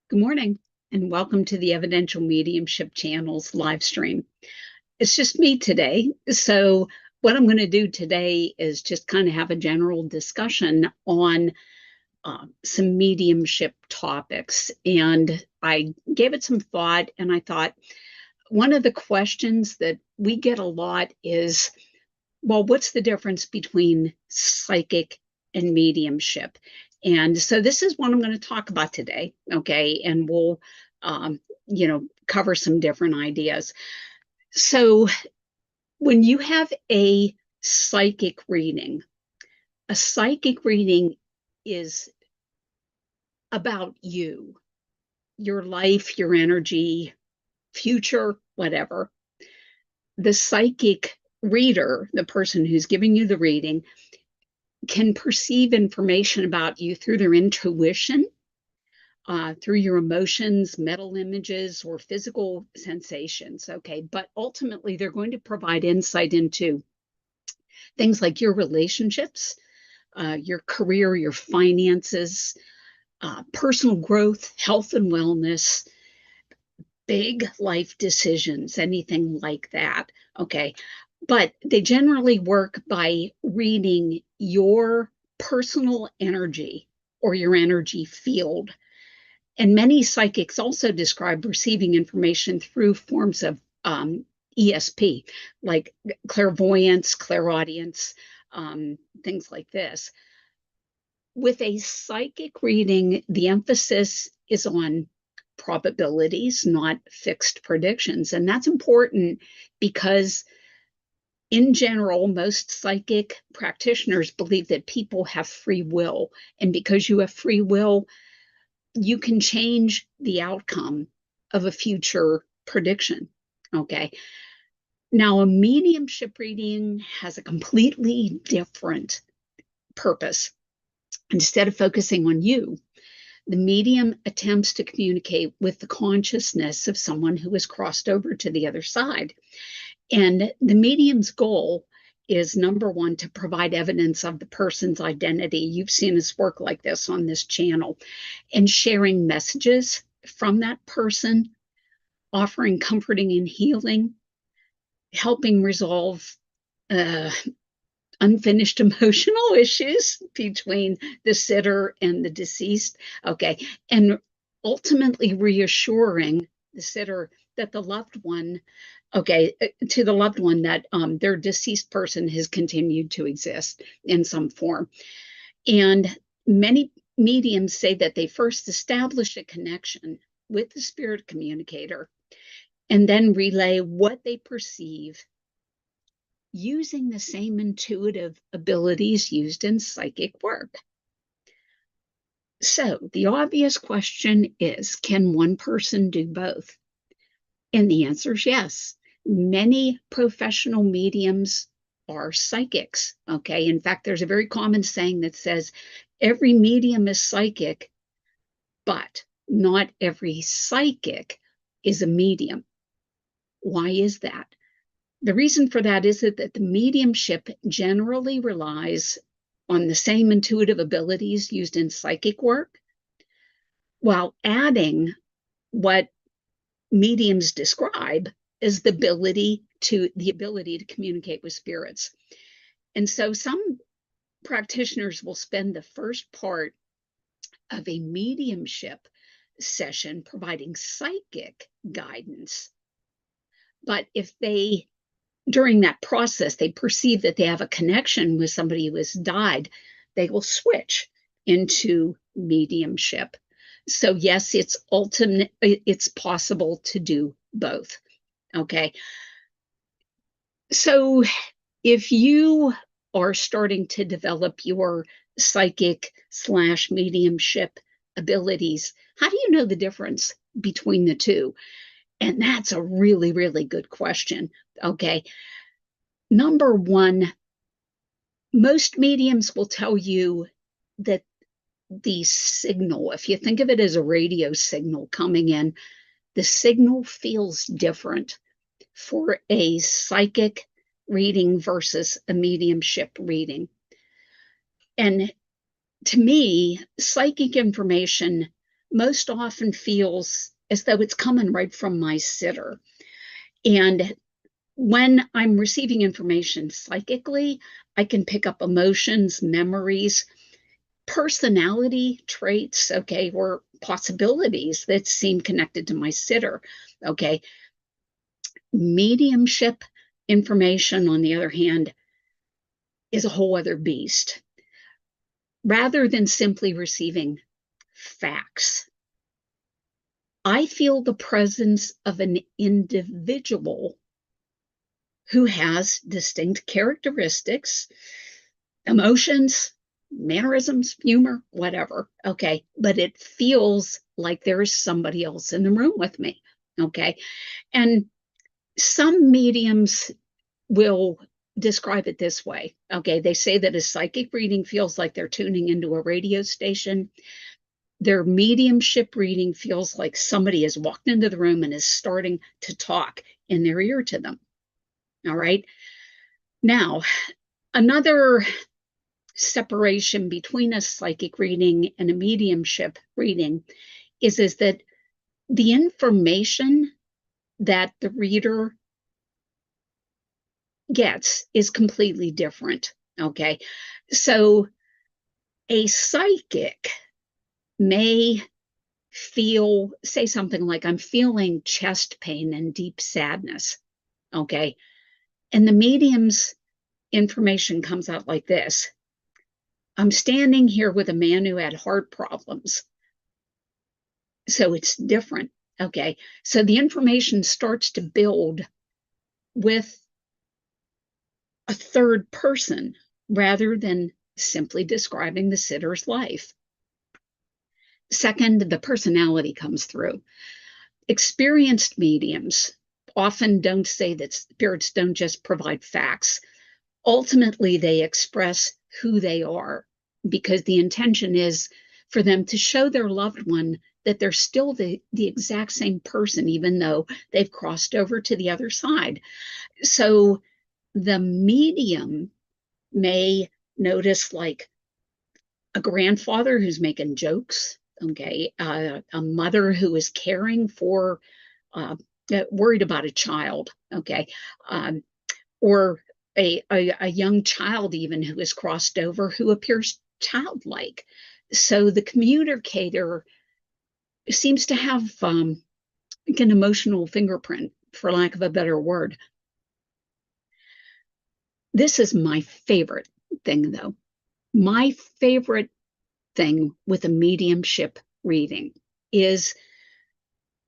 Good morning, and welcome to the Evidential Mediumship channel's live stream. It's just me today. So, what I'm going to do today is just kind of have a general discussion on some mediumship topics. And I gave it some thought, and I thought one of the questions that we get a lot is, well, what's the difference between psychic and mediumship? And so this is what I'm going to talk about today, okay? And we'll, cover some different ideas. So when you have a psychic reading is about you, your life, your energy, future, whatever. The psychic reader, the person who's giving you the reading, can perceive information about you through their intuition, through your emotions, mental images, or physical sensations. Okay, but ultimately, they're going to provide insight into things like your relationships, your career, your finances, personal growth, health and wellness, big life decisions, anything like that. Okay, but they generally work by reading your personal energy or your energy field. And many psychics also describe receiving information through forms of ESP, like clairvoyance, clairaudience, things like this. With a psychic reading, the emphasis is on probabilities, not fixed predictions. And that's important because in general, most psychic practitioners believe that people have free will. And because you have free will, you can change the outcome of a future prediction. Okay. Now, a mediumship reading has a completely different purpose. Instead of focusing on you, the medium attempts to communicate with the consciousness of someone who has crossed over to the other side. And the medium's goal is, number one, to provide evidence of the person's identity. You've seen us work like this on this channel, and sharing messages from that person, offering comforting and healing, helping resolve unfinished emotional issues between the sitter and the deceased. Okay. And ultimately reassuring the sitter that the loved one, to the loved one that their deceased person has continued to exist in some form. And many mediums say that they first establish a connection with the spirit communicator and then relay what they perceive using the same intuitive abilities used in psychic work. So the obvious question is, can one person do both? And the answer is yes. Many professional mediums are psychics. Okay. In fact, there's a very common saying that says every medium is psychic, but not every psychic is a medium. Why is that? The reason for that is that the mediumship generally relies on the same intuitive abilities used in psychic work, while adding what mediums describe as the ability to communicate with spirits. And so some practitioners will spend the first part of a mediumship session providing psychic guidance. But if they during that process, they perceive that they have a connection with somebody who has died, they will switch into mediumship. So yes, it's possible to do both. Okay. So if you are starting to develop your psychic/mediumship abilities, how do you know the difference between the two? And that's a really, really good question. Okay. Number one, most mediums will tell you that the signal, if you think of it as a radio signal coming in, the signal feels different for a psychic reading versus a mediumship reading. And to me, psychic information most often feels as though it's coming right from my sitter. And when I'm receiving information psychically, I can pick up emotions, memories, personality traits, okay, or possibilities that seem connected to my sitter, okay. Mediumship information, on the other hand, is a whole other beast. Rather than simply receiving facts, I feel the presence of an individual who has distinct characteristics, emotions, mannerisms, humor, whatever. Okay. But it feels like there is somebody else in the room with me. Okay. And some mediums will describe it this way. Okay. They say that a psychic reading feels like they're tuning into a radio station. Their mediumship reading feels like somebody has walked into the room and is starting to talk in their ear to them. All right. Now, another separation between a psychic reading and a mediumship reading is that the information that the reader gets is completely different. Okay. So a psychic may say something like, I'm feeling chest pain and deep sadness. Okay. And the medium's information comes out like this: I'm standing here with a man who had heart problems. So it's different. Okay. So the information starts to build with a third person rather than simply describing the sitter's life. Second, the personality comes through. Experienced mediums often don't say that spirits don't just provide facts. Ultimately, they express who they are, because the intention is for them to show their loved one that they're still the exact same person, even though they've crossed over to the other side. So the medium may notice like a grandfather who's making jokes, okay, a mother who is caring for, worried about a child, okay, or a young child even who has crossed over who appears childlike. So the communicator seems to have like an emotional fingerprint, for lack of a better word. This is my favorite thing, though. My favorite thing with a mediumship reading is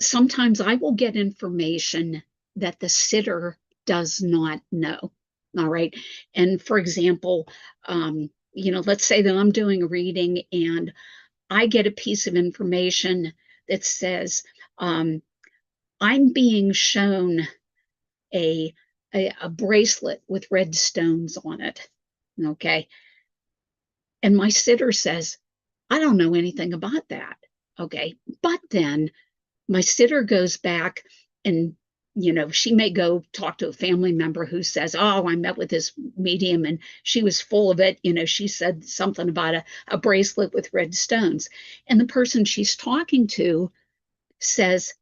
sometimes I will get information that the sitter does not know. All right. And for example, let's say that I'm doing a reading and I get a piece of information that says, I'm being shown a, a bracelet with red stones on it. Okay. And my sitter says, I don't know anything about that. Okay. But then my sitter goes back and, she may go talk to a family member who says, oh, I met with this medium and she was full of it. She said something about a bracelet with red stones. And the person she's talking to says,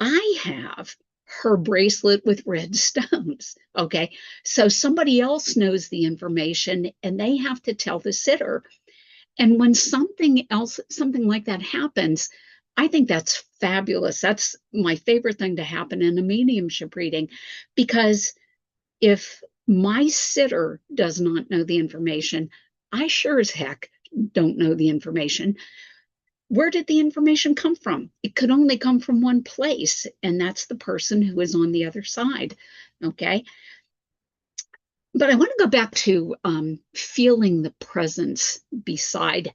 I have her bracelet with red stones. Okay. So somebody else knows the information and they have to tell the sitter. And when something like that happens, I think that's fabulous. That's my favorite thing to happen in a mediumship reading, because if my sitter does not know the information, I sure as heck don't know the information. Where did the information come from? It could only come from one place, and that's the person who is on the other side. Okay. But I want to go back to feeling the presence beside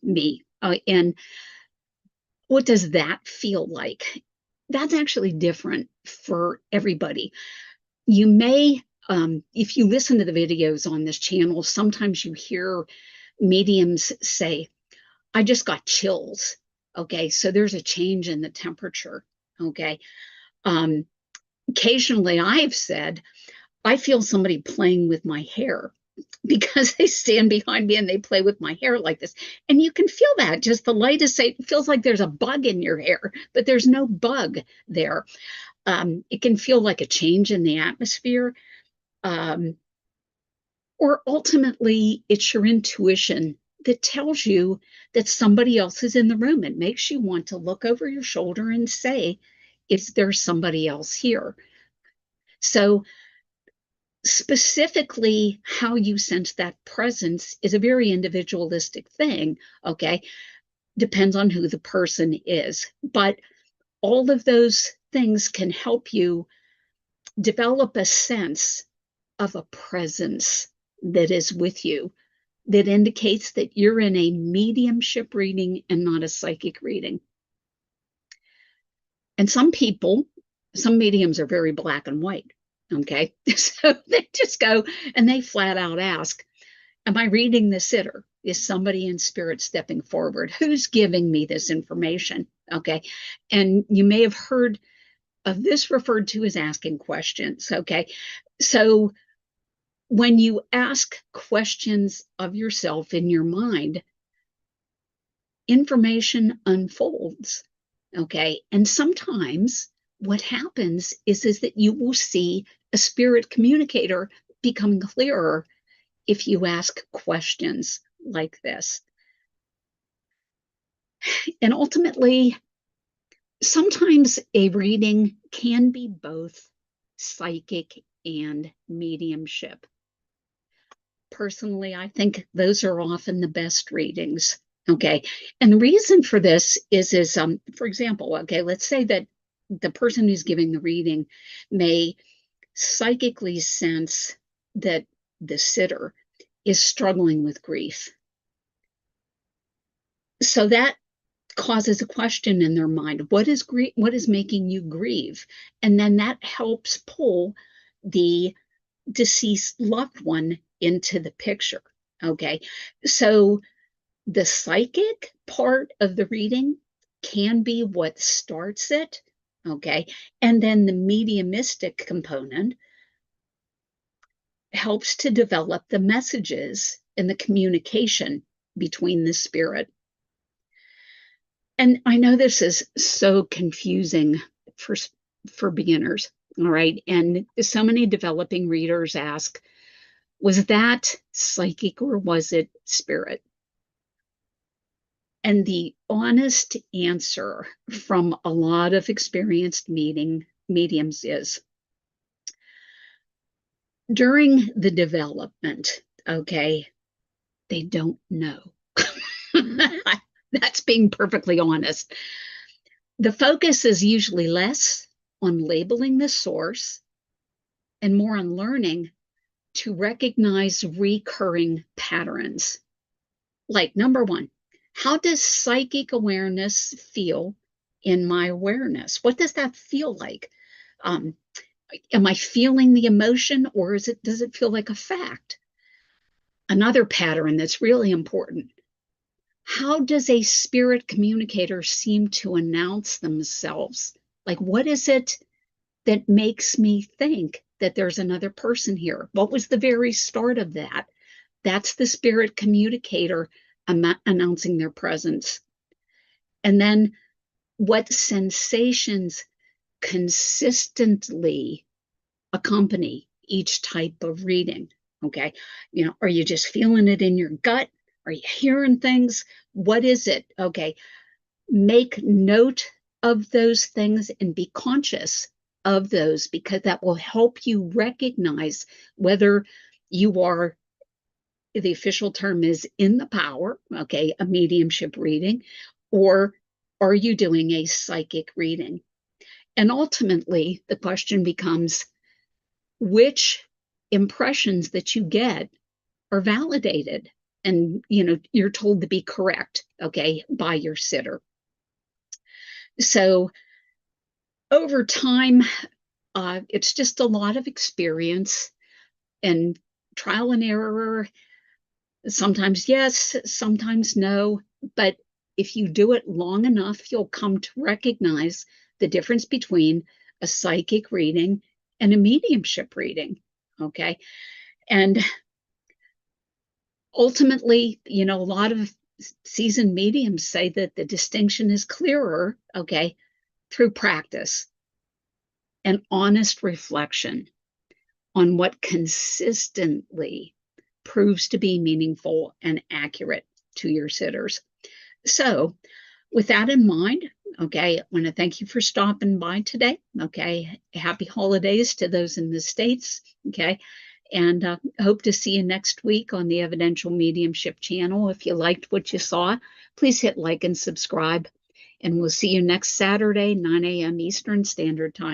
me. And what does that feel like? That's actually different for everybody. You may, if you listen to the videos on this channel, sometimes you hear mediums say, I just got chills. Okay, so there's a change in the temperature. Okay. Occasionally I've said, I feel somebody playing with my hair. because they stand behind me and they play with my hair like this. And you can feel that just the lightest, it feels like there's a bug in your hair, but there's no bug there. It can feel like a change in the atmosphere. Um, or ultimately, it's your intuition that tells you that somebody else is in the room. It makes you want to look over your shoulder and say, if there's somebody else here. So specifically how you sense that presence is a very individualistic thing, okay? Depends on who the person is. But all of those things can help you develop a sense of a presence that is with you, that indicates that you're in a mediumship reading and not a psychic reading. And some people, some mediums are very black and white, okay? So they just go and they flat out ask, am I reading the sitter? Is somebody in spirit stepping forward? Who's giving me this information? Okay. And you may have heard of this referred to as asking questions. Okay. So when you ask questions of yourself in your mind, information unfolds. Okay. And sometimes what happens is that you will see a spirit communicator become clearer if you ask questions like this. And ultimately, sometimes a reading can be both psychic and mediumship. Personally, I think those are often the best readings. Okay. And the reason for this is for example, okay, let's say that the person who's giving the reading may psychically sense that the sitter is struggling with grief. So that causes a question in their mind. What is making you grieve? And then that helps pull the deceased loved one into the picture. Okay. So the psychic part of the reading can be what starts it. Okay. And then the mediumistic component helps to develop the messages and the communication between the spirit. And I know this is so confusing for beginners, all right? And so many developing readers ask, was that psychic or was it spirit? And the honest answer from a lot of experienced mediums is during the development, okay, they don't know. That's being perfectly honest. The focus is usually less on labeling the source and more on learning to recognize recurring patterns. Like, number one, how does psychic awareness feel in my awareness? What does that feel like? Am I feeling the emotion, or does it feel like a fact? Another pattern that's really important. How does a spirit communicator seem to announce themselves? Like, what is it that makes me think that there's another person here? What was the very start of that? That's the spirit communicator announcing their presence. And then what sensations consistently accompany each type of reading? Okay. Are you just feeling it in your gut? Are you hearing things? What is it? Okay. Make note of those things and be conscious of those, because that will help you recognize whether you are, the official term is in the power, okay, a mediumship reading, or are you doing a psychic reading? And ultimately, the question becomes which impressions that you get are validated and you're told to be correct, okay, by your sitter. So over time, it's just a lot of experience and trial and error. Sometimes yes, sometimes no. But if you do it long enough, you'll come to recognize the difference between a psychic reading and a mediumship reading. Okay. And ultimately, a lot of seasoned mediums say that the distinction is clearer, okay, through practice and honest reflection on what consistently proves to be meaningful and accurate to your sitters. So, with that in mind, okay, I want to thank you for stopping by today. Okay, happy holidays to those in the States. Okay, and hope to see you next week on the Evidential Mediumship channel. If you liked what you saw, please hit like and subscribe. And we'll see you next Saturday, 9 a.m. Eastern Standard Time.